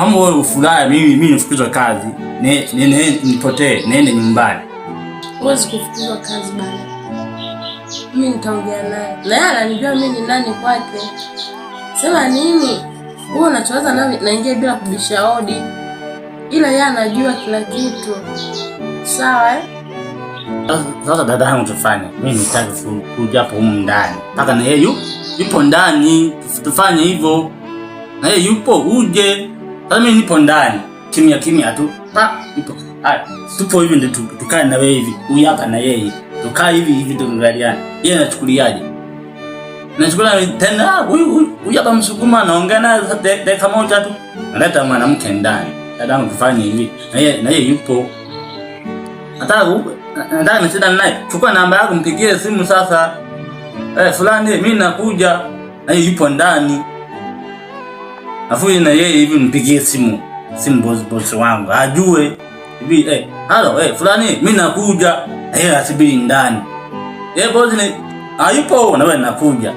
Ama wewe ufurahi mimi nifukuzwe kazi. Nipotee, niende nyumbani. Huwezi kufukuzwa kazi bana. Mimi nitaongea naye. Na yeye ananijua mimi ni nani kwake. Sema nini? Wewe unachowaza naingia bila kubisha hodi. Ila yeye anajua kila kitu. Sawa eh? Sasa dada yangu tufanye. Mimi nitaka kuja hapo humu ndani. Paka na yeye yupo ndani. Tufanye hivyo. Na yeye yupo uje. Sasa mimi nipo ndani. Kimya tu. Yupo. Tupo hivi ndio tukae na wewe hivi. Huyu hapa na yeye. Tukae hivi tuangaliane. Yeye anachukuliaje? Nachukulia tena huyu hapa Msukuma anaongea naye dakika moja tu. Analeta mwanamke ndani. Dada tufanye hivi. Na yeye yupo. Nataka nishida naye. Chukua namba yako mpigie simu sasa. Fulani mimi nakuja. Na yeye yupo ndani. Afu na yeye hivi mpigie simu. Simu boss wangu. Ajue. Hivi halo fulani mimi nakuja. Yeye asibiri ndani. Boss ni hayupo na wewe nakuja.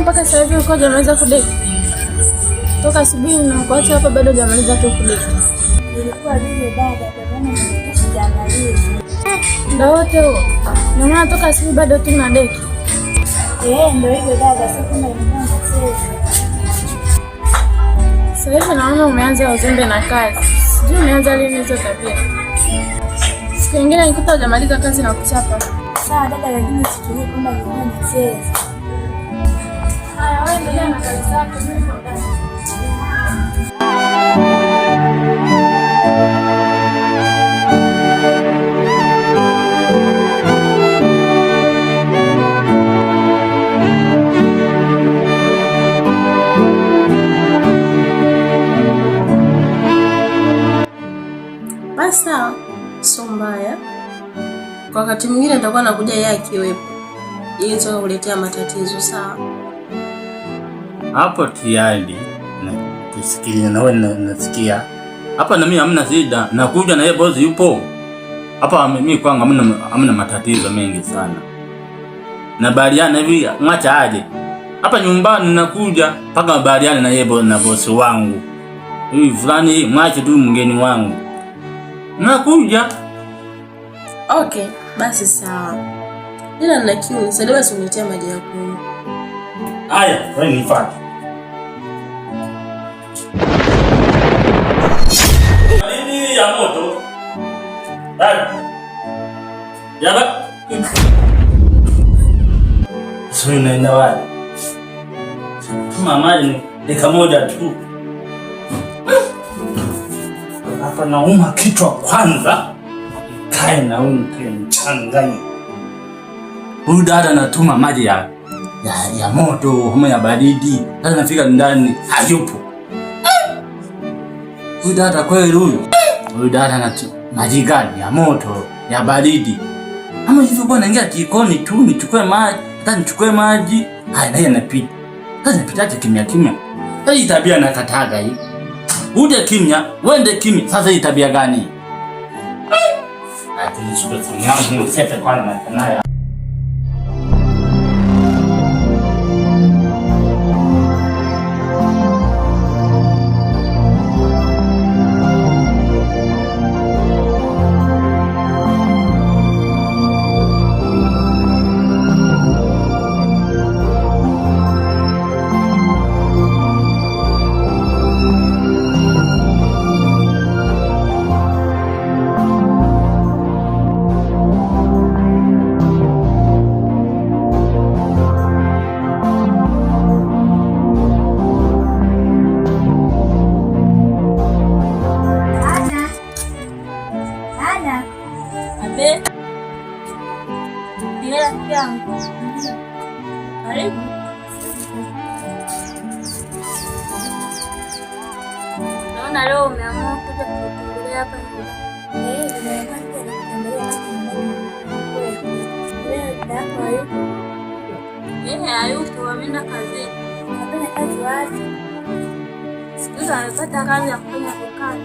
Mpaka sasa hivi uko hujamaliza kudeki. Toka asubuhi unakuacha hapa bado hujamaliza tu kudeki. Nilikuwa vile dada bwana sijamaliza. Ndio wote huo. Na maana toka asubuhi bado tu na deki. Ndio hivyo dada, sasa kama ilikuwa sasa hivi naona umeanza uzembe na kazi. Sijui umeanza lini hizo tabia. Siku nyingine nikuta hujamaliza kazi na kuchapa. Sawa dada, lakini sikirie kwamba ilikuwa mchezo. Endelea na kazi zako. Basi sio mbaya. Kwa wakati mwingine nitakuwa nakuja yeye akiwepo. Ili sio kuletea matatizo, sawa? Hapo tayari na tusikilie na wewe nasikia. Hapa na mimi hamna shida. Nakuja na yeye boss yupo. Hapa mimi kwangu hamna matatizo mengi sana. Na baliana hivi ngacha aje. Hapa nyumbani nakuja mpaka baliana na yeye na boss wangu. Hivi fulani mwache tu mgeni wangu. Nakuja. Okay, basi sawa. Ila nina kiu, nisaidie basi unitie maji ya kunywa. Haya, wewe nifuate. Nini ya moto? Yaba. Sio inaenda wapi? Tuma maji dakika moja tu. Hapa nauma kichwa kwanza. Kae na mchanganya. Huyu dada anatuma maji ya moto, kama ya baridi. Sasa nafika ndani hayupo. Huyu dada kweli huyu. Huyu dada anatuma maji gani ya moto, ya baridi. Ama hivyo bwana, ingia jikoni tu nichukue maji, hata nichukue maji. Haya naye anapita. Sasa nipitaje kimya kimya? Hii tabia nakataga hii. Uje kimya, wende kimya. Sasa hii tabia gani? Ati nishukuru yangu usepe kwa na naona leo umeamua kuja kutembelea hapa nyumbani. Hayupo, ameenda kazini. Anafanya kazi wapi? Siku hizi amepata kazi ya kufanya dukani.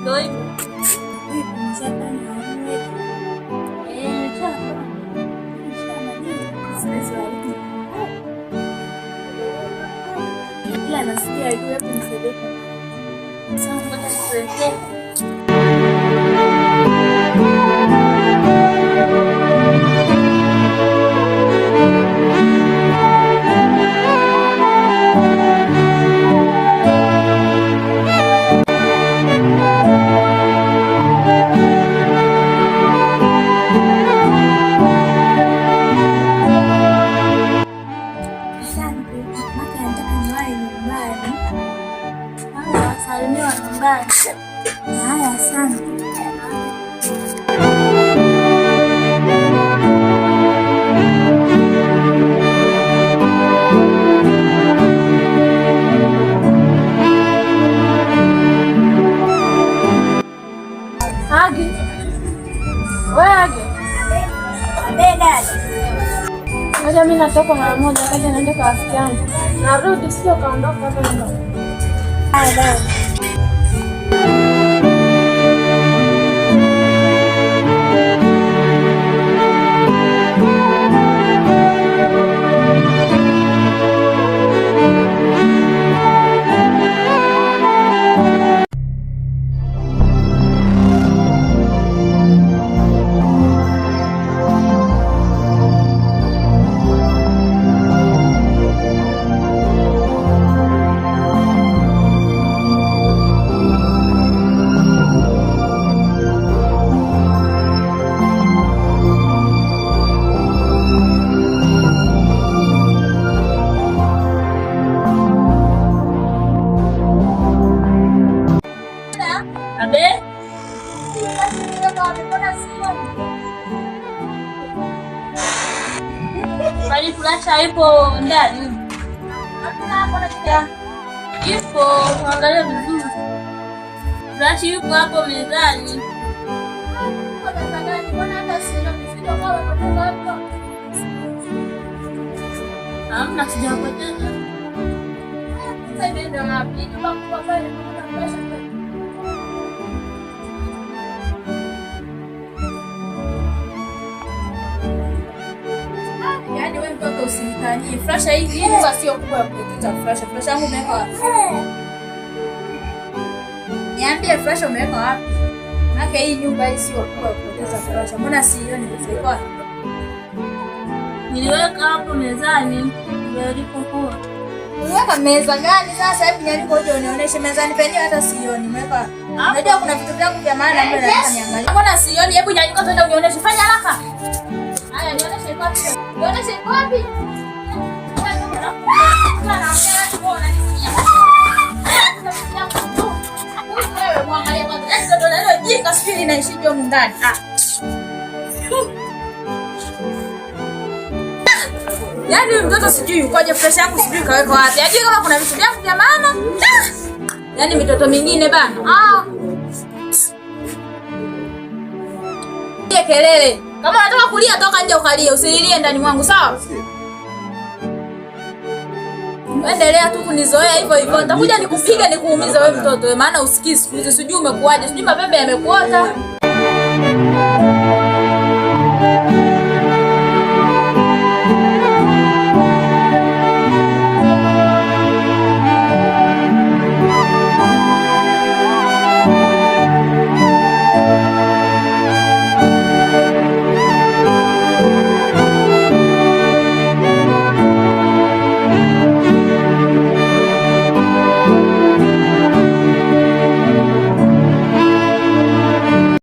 Ndio hivyo. Nasikia ajue kumsaidia. Sasa ngoja nikuletee. Haya, asante. Agi. Wewe. Ngoja mimi natoka mara moja kaja naenda kwa rafiki yangu. Narudi sio kaondoka hapa nyumbani. Haya dada. Bali flasha ipo ndani. Ipo, angalia vizuri. Flash yuko hapo mezani. Hamna, sijapoteza. Sasa hivi ndio napiga kwa pale kwa flash. Yaani wewe mtoto usinitanie. Flasha hizi nyumba sio kubwa ya kupoteza flasha. Flasha yangu umeweka wapi? Niambie flasha umeweka wapi? Maana hii nyumba hii sio kubwa ya kupoteza flasha. Mbona sioni nimeweka? Niliweka hapo mezani ndio ilipokuwa. Unaweka meza gani sasa hivi nyaliko uje unionyeshe mezani penye hata sioni. Nimeweka. Unajua kuna vitu vyangu vya maana ambayo nataka niangalie. Mbona sioni? Hebu nyanyuka twende unionyeshe. Fanya haraka. Haya nionyeshe wapi? Nionyeshe wapi? Wewe mwangalia kwanza. Ndio ndio jika spili na ishije huko ndani. Yaani mtoto sijui ukoje, fresh yangu sijui kaweka wapi. Hajui kama kuna vitu vyangu vya maana. Yaani mitoto mingine bana. Kelele. Kama unataka kulia toka nje ukalie, usililie ndani mwangu, sawa? Endelea tu kunizoea hivyo hivyo. Nitakuja nikupiga nikuumiza wewe mtoto, maana usikii siku hizi, sijui umekuaje, sijui mapembe yamekuota.